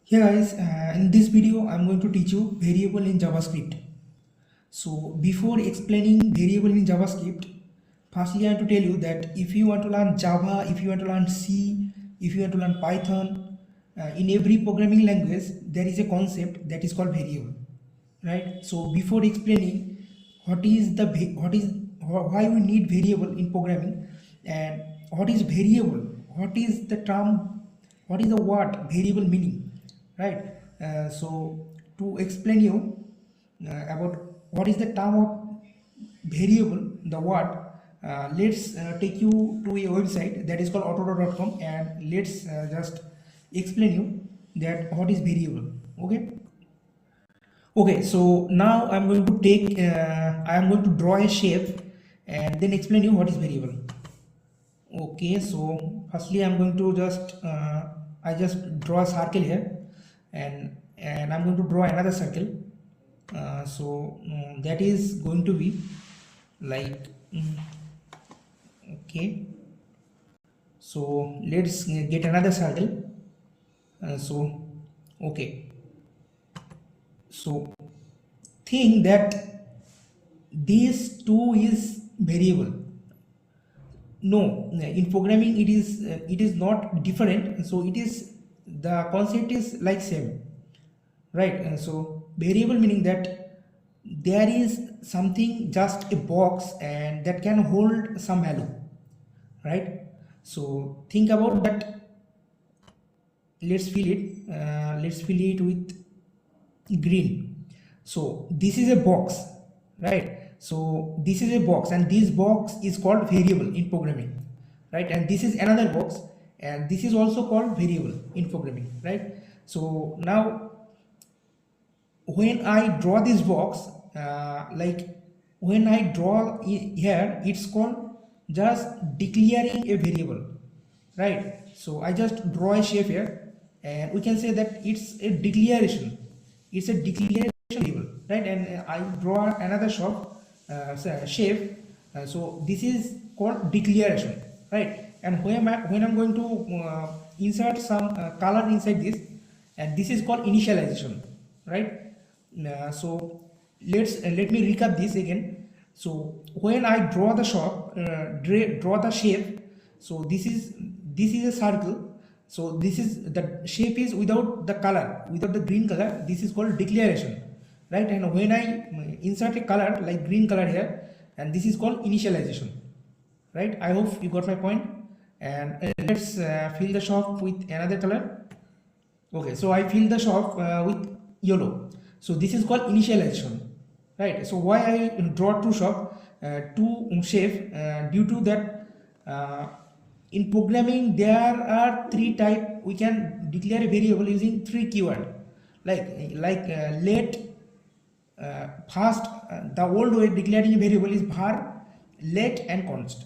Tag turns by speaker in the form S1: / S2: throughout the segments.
S1: Hey guys, in this video I'm going to teach you variable in JavaScript. So before explaining variable in JavaScript, firstly I have to tell you that if you want to learn Java, if you want to learn C, if you want to learn Python, in every programming language there is a concept that is called variable, right? So before explaining why we need variable in programming and what is variable, what is the term, what is the word variable meaning, right? So to explain you about what is the term of variable, the word, let's take you to a website that is called autodo.com and let's just explain you that what is variable. Okay, so now I'm going to I'm going to draw a shape and then explain you what is variable. Okay, so firstly I'm going to I just draw a circle here and I'm going to draw another circle. That is going to be like okay. So let's get another circle. Okay. So think that these two is variable. No, in programming it is not different. So it is the concept is like same, right? So variable meaning that there is something just a box and that can hold some value, right? So think about that. Let's fill it with green. So this is a box, right? So this is a box and this box is called variable in programming, right? And this is another box and this is also called variable in programming, right? So now when I draw this box, like when I draw here, it's called just declaring a variable, right? So I just draw a shape here and we can say that it's a declaration. It's a declaration variable, right? And I draw another shape. So this is called declaration, right? And when I'm going to insert some color inside this, and this is called initialization, right? So let me recap this again. So when I draw the draw the shape, so this is a circle. So this is the shape is without the color, without the green color. This is called declaration, right? And when I insert a color like green color here, and this is called initialization, right? I hope you got my point. And let's fill the shop with another color. Okay, so I fill the shop with yellow. So this is called initialization, right? So why I draw two shape due to that in programming there are three type. We can declare a variable using three keyword let. First, the old way declaring a variable is var, let, and const,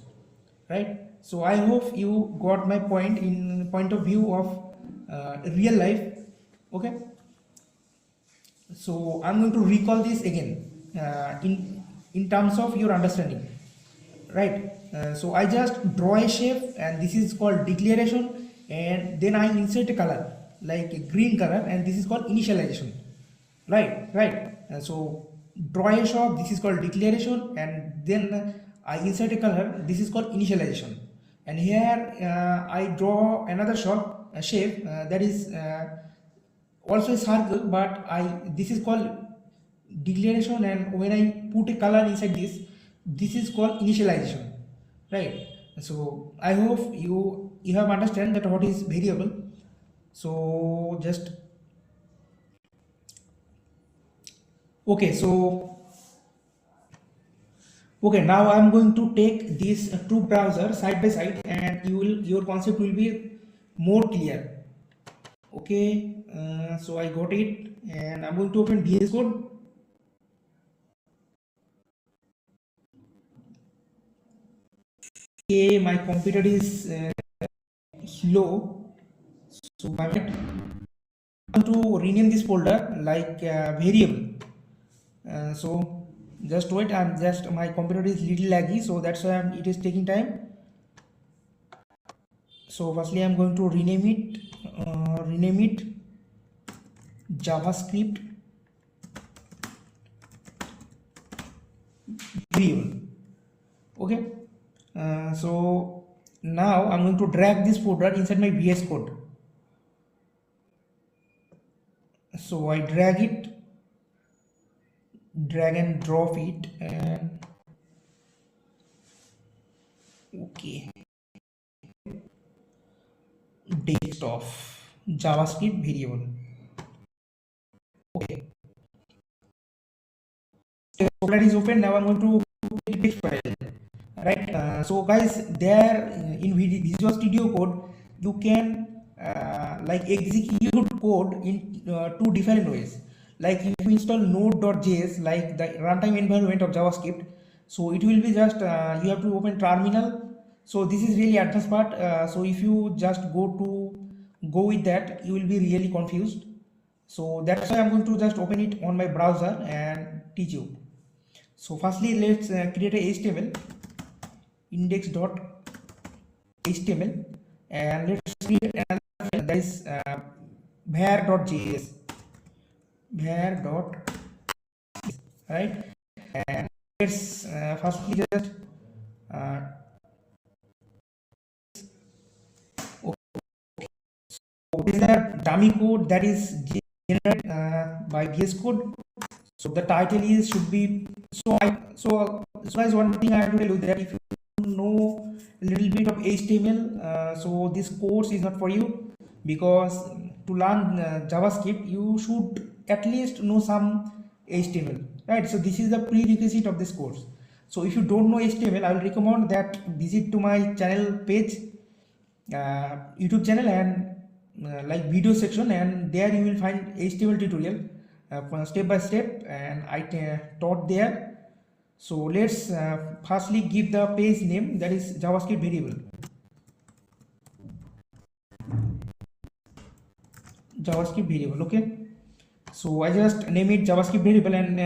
S1: right? So I hope you got my point in point of view of real life. Okay, so I'm going to recall this again in terms of your understanding, right? So I just draw a shape and this is called declaration, and then I insert a color like a green color and this is called initialization, right? So draw a shape, this is called declaration, and then I insert a color, this is called initialization. And here I draw another shape that is also a circle, but this is called declaration, and when I put a color inside this is called initialization, right? So I hope you have understand that what is variable. So just okay, okay, now I'm going to take these two browsers side by side and your concept will be more clear. Okay, so I got it and I'm going to open VS Code. Okay, my computer is slow, so I'm going to rename this folder like variable. So just wait, my computer is little laggy, so that's why it is taking time. So firstly I'm going to rename it JavaScript variable. Okay, so now I'm going to drag this folder inside my VS Code. So I drag and drop it, and okay, desktop JavaScript variable. Okay, the folder is open. Now I'm going to text file, right? So guys, there in Visual Studio Code you can like execute code in two different ways. Like if you install node.js, like the runtime environment of JavaScript, so it will be just you have to open terminal. So this is really advanced part. So if you just go with that, you will be really confused. So that's why I'm going to just open it on my browser and teach you. So firstly, let's create a HTML, index.html, and let's create another file, that is var.js, right? And let's firstly just okay. So this is a dummy code that is generated by VS Code. So the title is should be so guys, one thing I have to tell you that if you know a little bit of HTML, so this course is not for you, because to learn JavaScript you should at least know some HTML, right? So this is the prerequisite of this course. So if you don't know HTML, I will recommend that visit to my channel page, YouTube channel, and like video section, and there you will find HTML tutorial step by step, and I taught there. So let's firstly give the page name, that is JavaScript variable. JavaScript variable, okay. So I just name it JavaScript variable, and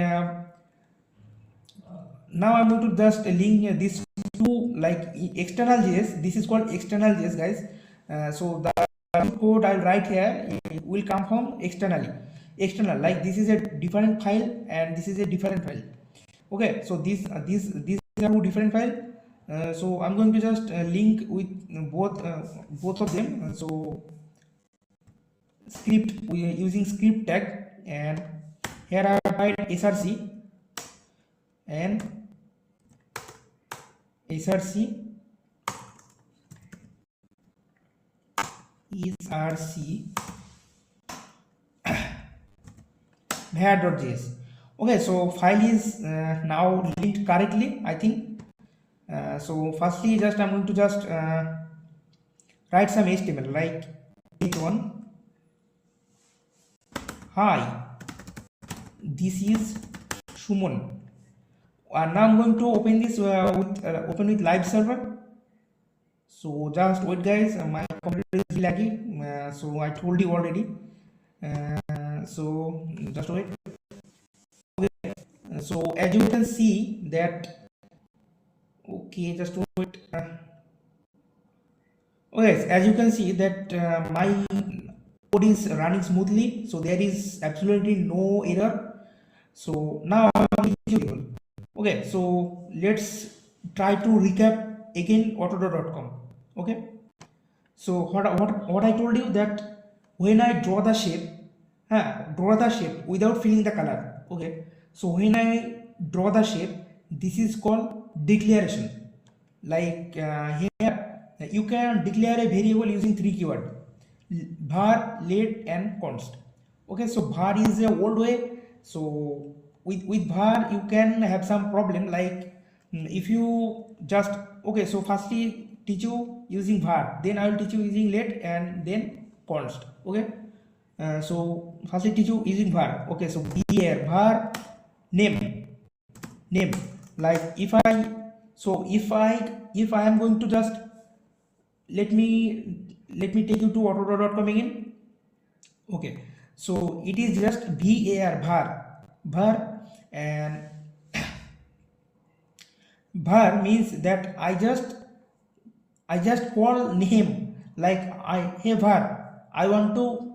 S1: now I'm going to just link this to like external JS. This is called external JS, guys. So the code I'll write here will come from external, like this is a different file and this is a different file. Okay, so these are two different files. So I'm going to just link with both of them. So script, we are using script tag, and here I write src, and src var.js. Okay, so file is now linked correctly, I think. So firstly, just I'm going to just write some HTML, like h1. Hi, this is Shumon. Now I'm going to open this open with live server. So just wait, guys. My computer is laggy. So I told you already. So just wait. Okay. So as you can see that. Okay, just wait. Okay, as you can see that my code is running smoothly. So there is absolutely no error. So now okay, so let's try to recap again autodo.com. Okay, so what I told you, that when I draw the shape without filling the color. Okay, so when I draw the shape, this is called declaration. Like here you can declare a variable using three keywords: var, let, and const. Okay, so var is a old way. So with var you can have some problem, like if you just okay. So firstly teach you using var, then I will teach you using let, and then const. Okay, so firstly teach you using var. Okay, so here var name, like if I am going to just let me take you to autodo.com again. Okay, so it is just var, and var means that I just call name, like hey var, I want to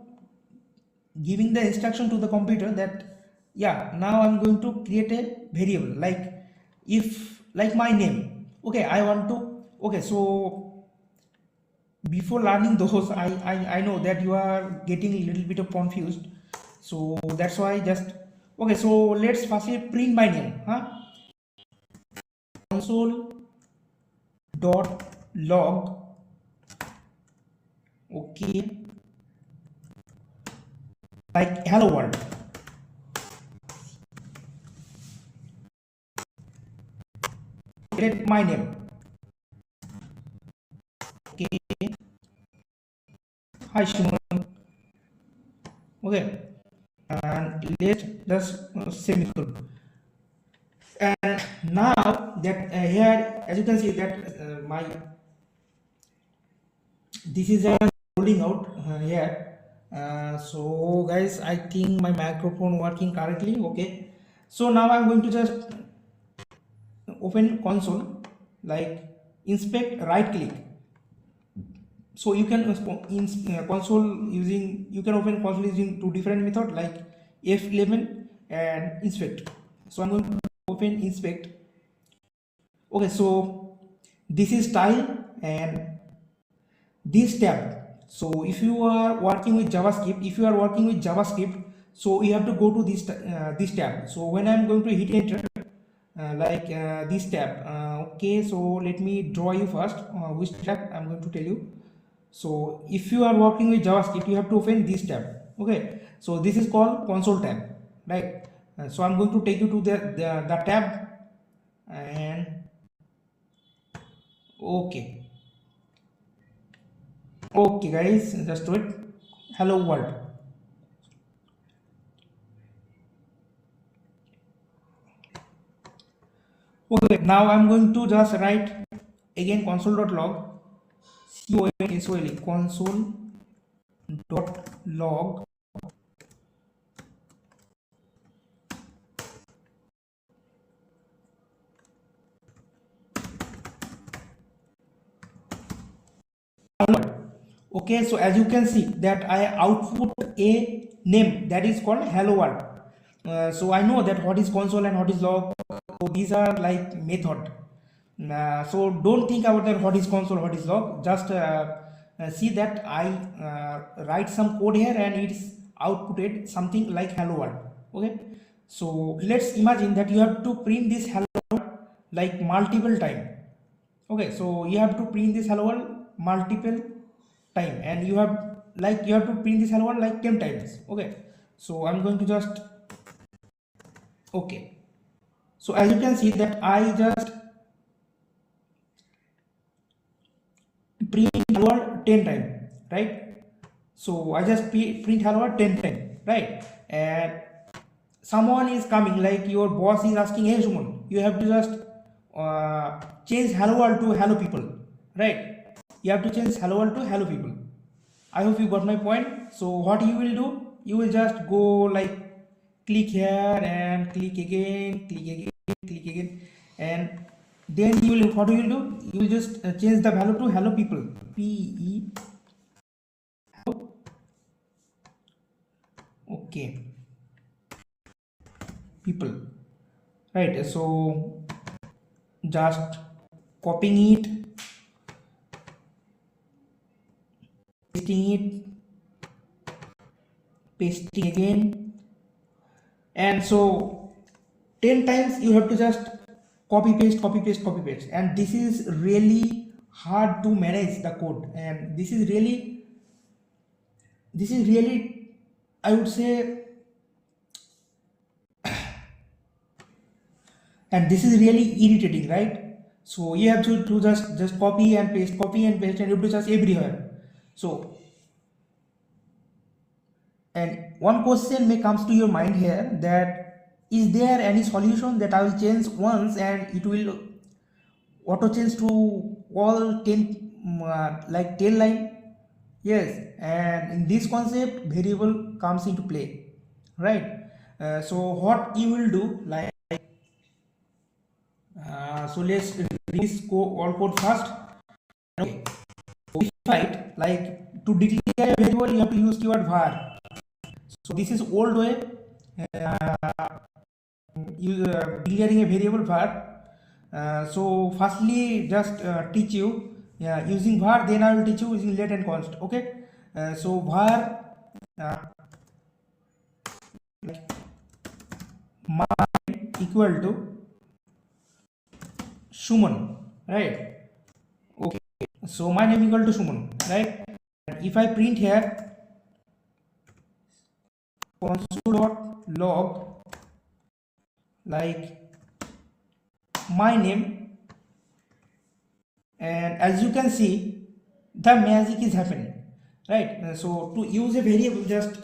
S1: giving the instruction to the computer that yeah, now I'm going to create a variable, like if like my name. Okay, I want to, okay, so before learning those, I know that you are getting a little bit of confused, so that's why just, okay, so let's firstly print my name, huh? Console dot log, okay, like hello world. Get my name, okay, hi Shimon, okay, and let's just semicolon. And now that here, as you can see that my this is a rolling out here. So guys, I think my microphone working correctly. Okay, so now I'm going to just open console, like inspect, right click. So you can console using, you can open console using two different method, like F11 and inspect. So I'm going to open inspect. Okay, so this is style and this tab. So if you are working with JavaScript, so you have to go to this tab. So when I'm going to hit enter, this tab, okay, so let me draw you first which tab I'm going to tell you. So if you are working with JavaScript, you have to open this tab. Okay, so this is called console tab, right? So I'm going to take you to the tab, and okay, okay guys, just do it. Hello world. Okay, now I'm going to just write again console.log, console.log. Okay, so as you can see that I output a name that is called hello world. So I know that what is console and what is log. So these are like method. So don't think about that what is console, what is log. Just see that I write some code here and it's outputted something like hello world. Okay, so let's imagine that you have to print this hello world like multiple time. Okay, so you have to print this hello world multiple time, and you have, like, you have to print this hello world like 10 times. Okay, so I'm going to just, okay, so as you can see that I just print hello world 10 times, right? So I just print hello world 10 times, right? And someone is coming, like your boss is asking, hey Shuman, you have to just change hello world to hello people, right? You have to change hello world to hello people. I hope you got my point. So what you will do, you will just go like click here and click again, click again, and then you will, what you will do, you will just change the value to hello people, PE, okay, people, right? So just copying it, pasting it, pasting again, and so 10 times you have to just copy paste, copy paste, copy paste, and this is really hard to manage the code, and this is really I would say, and this is really irritating, right? So you have to just copy and paste, copy and paste, and you have to just everywhere. So, and one question may comes to your mind here, that is there any solution that I will change once and it will auto change to all 10 like 10 line? Yes, and in this concept variable comes into play, right? So what you will do, like so let's read this all code first. Okay, so if like to declare a variable you have to use keyword var. So this is old way declaring a variable var. So firstly just teach you using var, then I will teach you using let and const. Okay, so var my equal to Shuman, right? Okay, so my name equal to Shuman, right? And if I print here console.log like my name, and as you can see the magic is happening, right? So to use a variable, just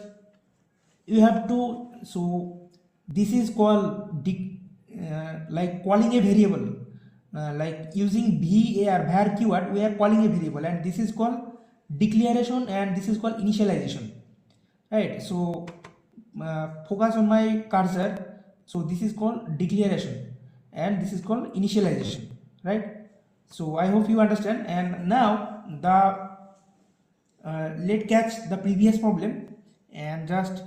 S1: you have to, so this is called like calling a variable, like using var keyword we are calling a variable, and this is called declaration and this is called initialization, right? So focus on my cursor. So this is called declaration and this is called initialization, right? So I hope you understand. And now the let's catch the previous problem and just,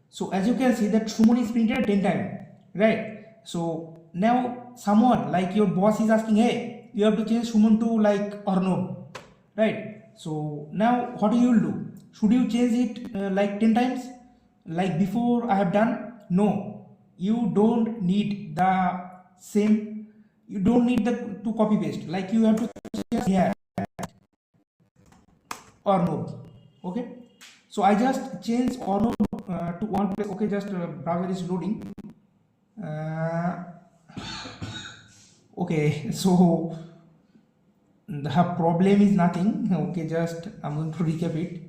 S1: so as you can see that Shumon is printed 10 times, right? So now someone like your boss is asking, hey, you have to change Shumon to like Arnob, right? So now what you will do? Should you change it like 10 times like before I have done? No, you don't need the same, you don't need the to copy paste, like you have to change here or no. Okay, so I just change or no to one place. Okay, just browser is loading. Okay, so the problem is nothing. Okay, just I'm going to recap it.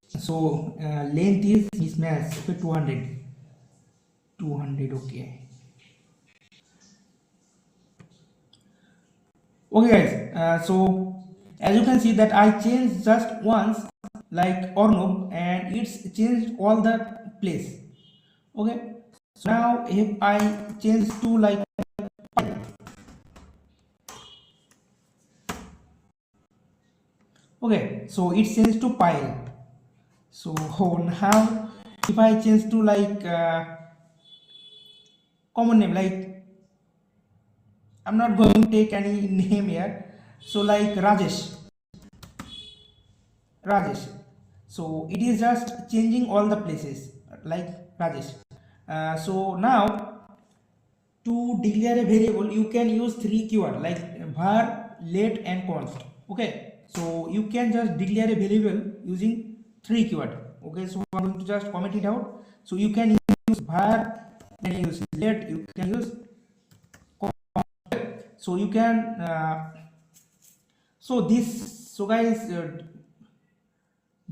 S1: So length is mismatch. Okay, 200. Okay. Okay guys, so as you can see that I changed just once like Ornob and it's changed all the place. Okay, so now if I change to like, okay, so it changed to pile. So now if I change to like common name, like I'm not going to take any name here, so like Rajesh. So it is just changing all the places like Rajesh. So now to declare a variable you can use three keyword like var, let and const. Okay, so you can just declare a variable using three keyword. Okay, so I'm going to just comment it out. So you can use var, you can use let, you can use const. So you can so this, so guys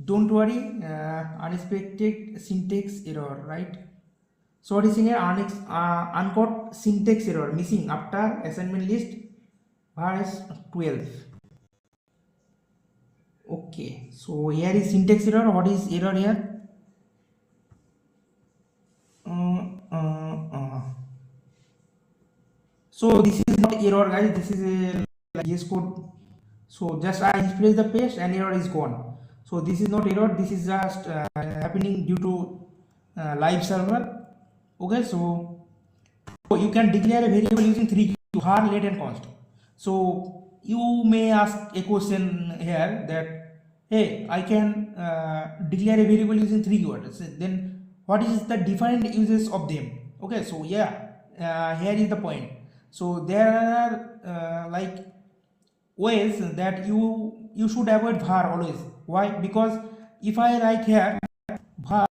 S1: don't worry, unexpected syntax error, right? So what is here, uncaught syntax error missing after assignment list verse 12. Okay, so here is syntax error. What is error here? So this is not error guys, this is a like VS code. So just I display the page and error is gone. So this is not error, this is just happening due to live server. Okay, so you can declare a variable using three keys, var, let and const. So you may ask a question here that, hey, I can declare a variable using three keywords, then what is the different uses of them? Okay, so yeah, here is the point. So there are like ways that you should avoid var always. Why? Because if I write here var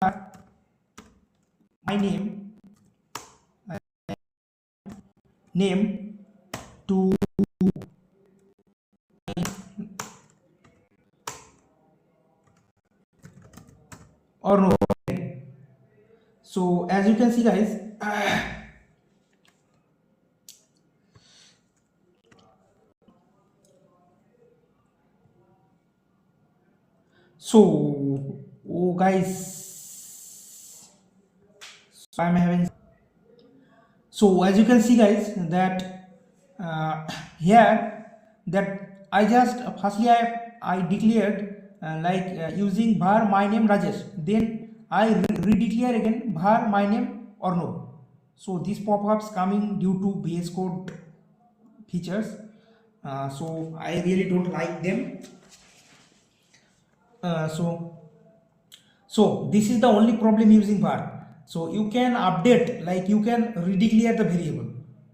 S1: my name to or no, so as you can see guys, so oh guys, so I'm having, so as you can see guys that here that I just firstly I I declared using var my name Rajesh, then I redeclare again var my name Arnab. So these pop-ups coming due to VS Code features. So I really don't like them. So this is the only problem using var. So you can update, like you can redeclare the variable.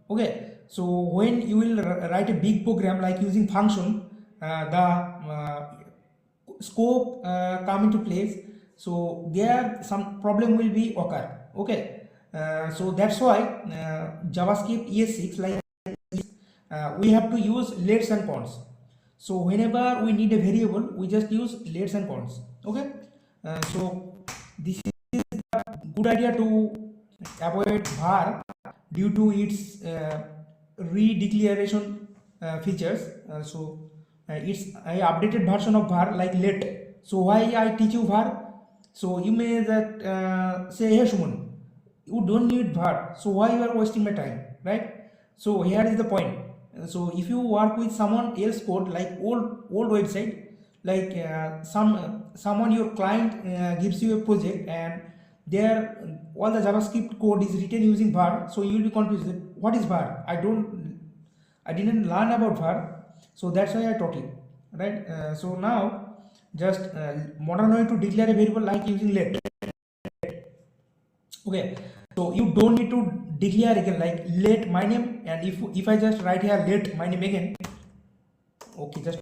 S1: Okay, so when you will write a big program like using function, the scope come into place, so there some problem will be occur. Okay, so that's why JavaScript ES6 we have to use lets and const. So whenever we need a variable, we just use lets and const. Okay, so this is a good idea to avoid var due to its redeclaration features. It's a updated version of var like let. So why I teach you var? So you may that say, hey Shuman, you don't need var, so why you are wasting my time, right? So here is the point. So if you work with someone else code, like old website, like someone your client gives you a project and there all the JavaScript code is written using var, so you will be confused that what is var. I didn't learn about var, so that's why I taught you, right? So now just modern way to declare a variable like using let. Okay, so you don't need to declare again like let my name, and if I just write here let my name again, okay, just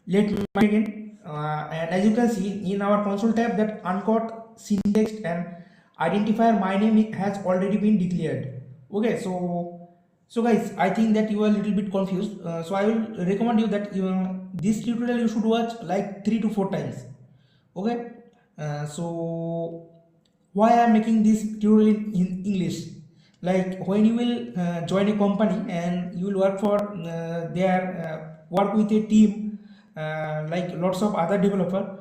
S1: let my name again, and as you can see in our console tab that uncaught syntax and identifier my name has already been declared. Okay, so guys, I think that you are a little bit confused, so I will recommend you that this tutorial you should watch like 3 to 4 times. Okay, so why I am making this tutorial in English? Like when you will join a company and you will work for work with a team like lots of other developer,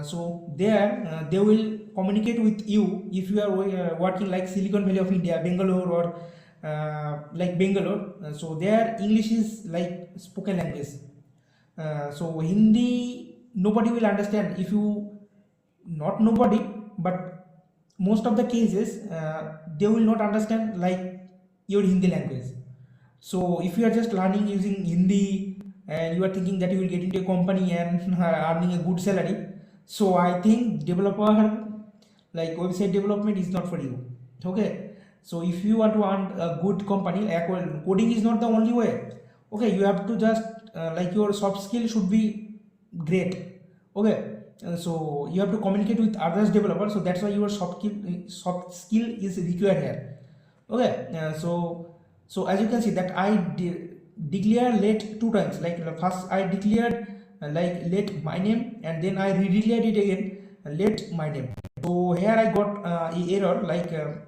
S1: so there they will communicate with you if you are working like Silicon Valley of India, Bangalore, or like Bangalore. So their English is like spoken language. So Hindi nobody will understand, if you not nobody, but most of the cases they will not understand like your Hindi language. So if you are just learning using Hindi and you are thinking that you will get into a company and earning a good salary, so I think developer, like website development, is not for you. Okay, so if you want to earn a good company, like, well, coding is not the only way. Okay, you have to just like your soft skill should be great. Okay, so you have to communicate with others developers, so that's why your soft skill is required here. Okay, so as you can see that I declare let 2 times. Like first I declared like let my name, and then I redeclared it again let my name. So here I got a error like a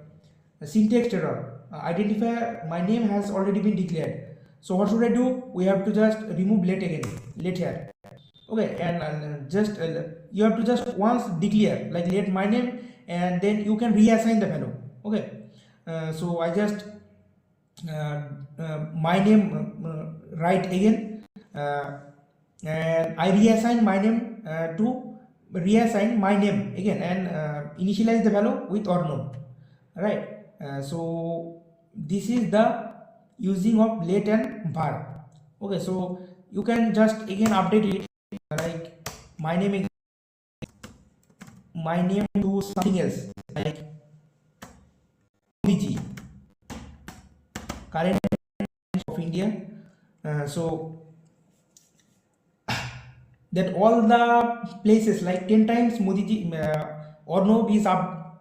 S1: syntax error. Identifier my name has already been declared. So what should I do? We have to just remove let again, let here. Okay, and just you have to just once declare like let my name, and then you can reassign the value. Okay, so I just my name write again, and I reassign my name to reassign my name again, and initialize the value with or no, right? So this is the using of let and var. Okay, so you can just again update it like my name to something else like Modi, current of India. So that all the places like 10 times Modi ji Ornob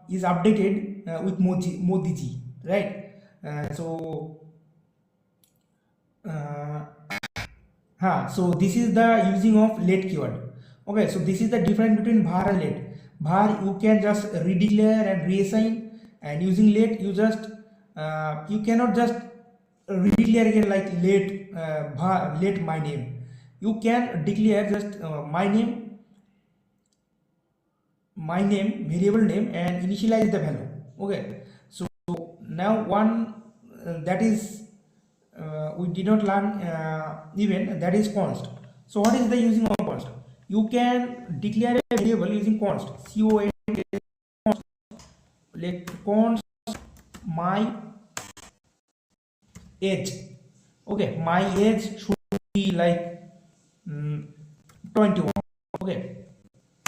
S1: is updated with Modi ji, right? So this is the using of let keyword. Okay, so this is the difference between var and let. Var you can just redeclare and reassign, and using let you just you cannot just redeclare again like let my name. You can declare just my name variable name and initialize the value. Okay, so now one that is we did not learn even, that is const. So what is the using of const? You can declare a variable using const, const, like const my age. Okay, my age should be like 21. Okay,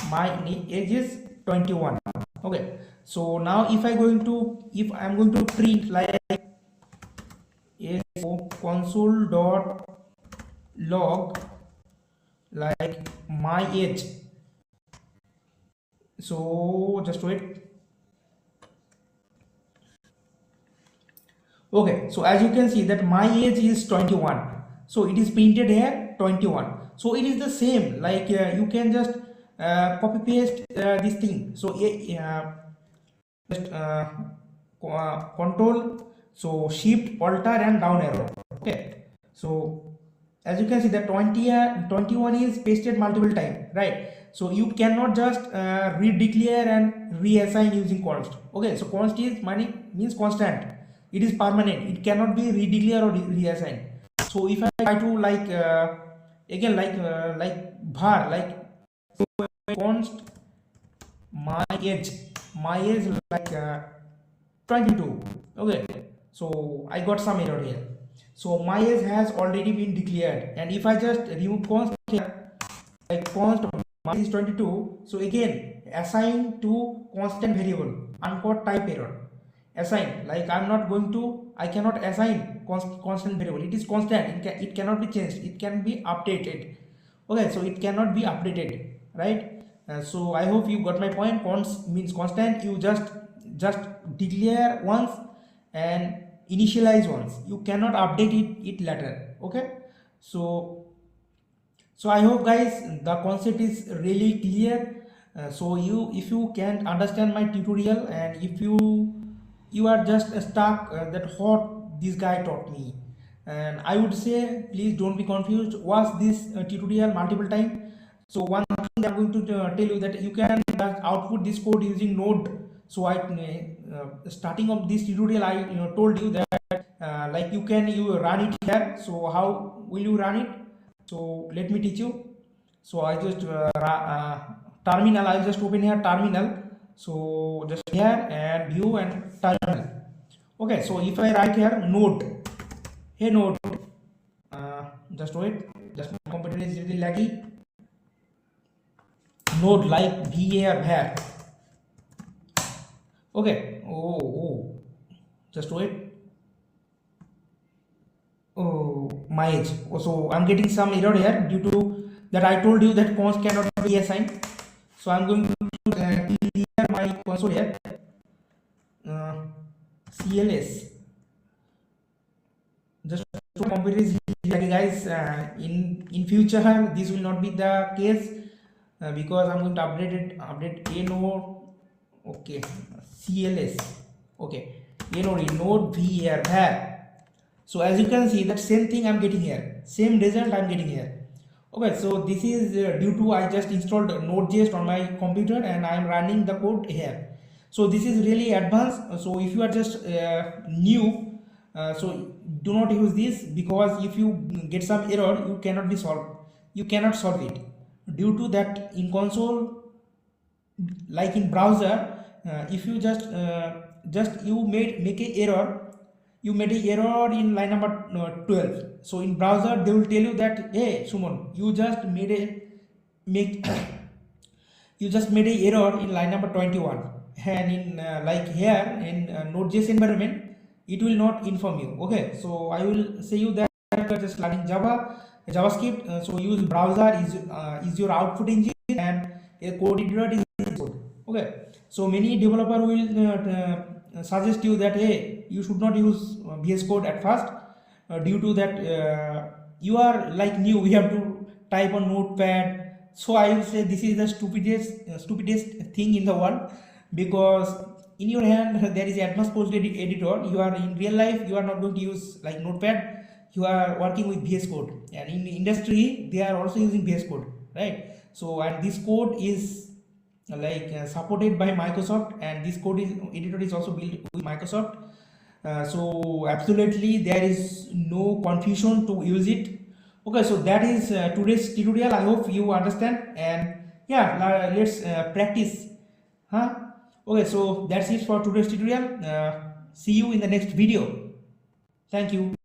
S1: my age is 21. Okay, so now if I'm going to print like console dot log like my age, so just wait. Okay, so as you can see that my age is 21, so it is printed here 21. So it is the same, like you can just copy paste this thing. So just control, so shift alter and down arrow. Okay, so as you can see that 21 is pasted multiple times, right? So you cannot just redeclare and reassign using const. Okay, so const is means constant, it is permanent, it cannot be redeclare or reassign. So if I try to like again like var like const my age, like 22. Okay, so I got some error here. So my age has already been declared, and if I just remove const here, like const my age is 22, so again assign to constant variable, uncaught type error. Assign, like I cannot assign constant variable, it is constant, it cannot be changed, it can be updated. Okay, so it cannot be updated, right? So I hope you got my point. Const means constant, you just declare once and initialize once, you cannot update it later. Okay, so I hope guys the concept is really clear. So if you can't understand my tutorial, and if you are just stuck that what this guy taught me, and I would say please don't be confused, watch this tutorial multiple times. So one thing I'm going to tell you that you can output this code using node. So I starting of this tutorial I told you that like you run it here. So how will you run it? So let me teach you. So I just terminal, I'll just open here terminal. So just here and view and terminal. Okay, so if I write here node, hey node, just wait, just my computer is really laggy. Node like var. Okay, oh, just wait. Oh, my age. So I'm getting some error here due to that I told you that const cannot be assigned. So I'm going to clear my console here. CLS. Just to computer is like guys. In future this will not be the case because I'm going to update a node. Okay, CLS. Okay, a node var. So as you can see that same thing I'm getting here, same result I'm getting here. Okay, so this is due to I just installed Node.js on my computer and I'm running the code here. So this is really advanced. So if you are just new, so do not use this, because if you get some error you cannot solve it due to that. In console, like in browser, if you just you make a error, you made a error in line number 12. So in browser they will tell you that, hey Suman, you just made a error in line number 21. And in like here in Node.js environment it will not inform you. Okay, so I will say you that just learning JavaScript, so use browser is your output engine, and a code editor is code. Okay, so many developer will suggest you that, hey, you should not use VS Code at first due to that you are like new, you have to type on notepad. So I will say this is the stupidest thing in the world, because in your hand there is advanced post editor. You are in real life, you are not going to use like notepad, you are working with VS Code, and in industry they are also using VS Code, right? So and this code is like supported by Microsoft, and this code is editor is also built with Microsoft. So absolutely there is no confusion to use it. Okay, so that is today's tutorial. I hope you understand, and yeah, let's practice, huh? Okay, so that's it for today's tutorial. See you in the next video. Thank you.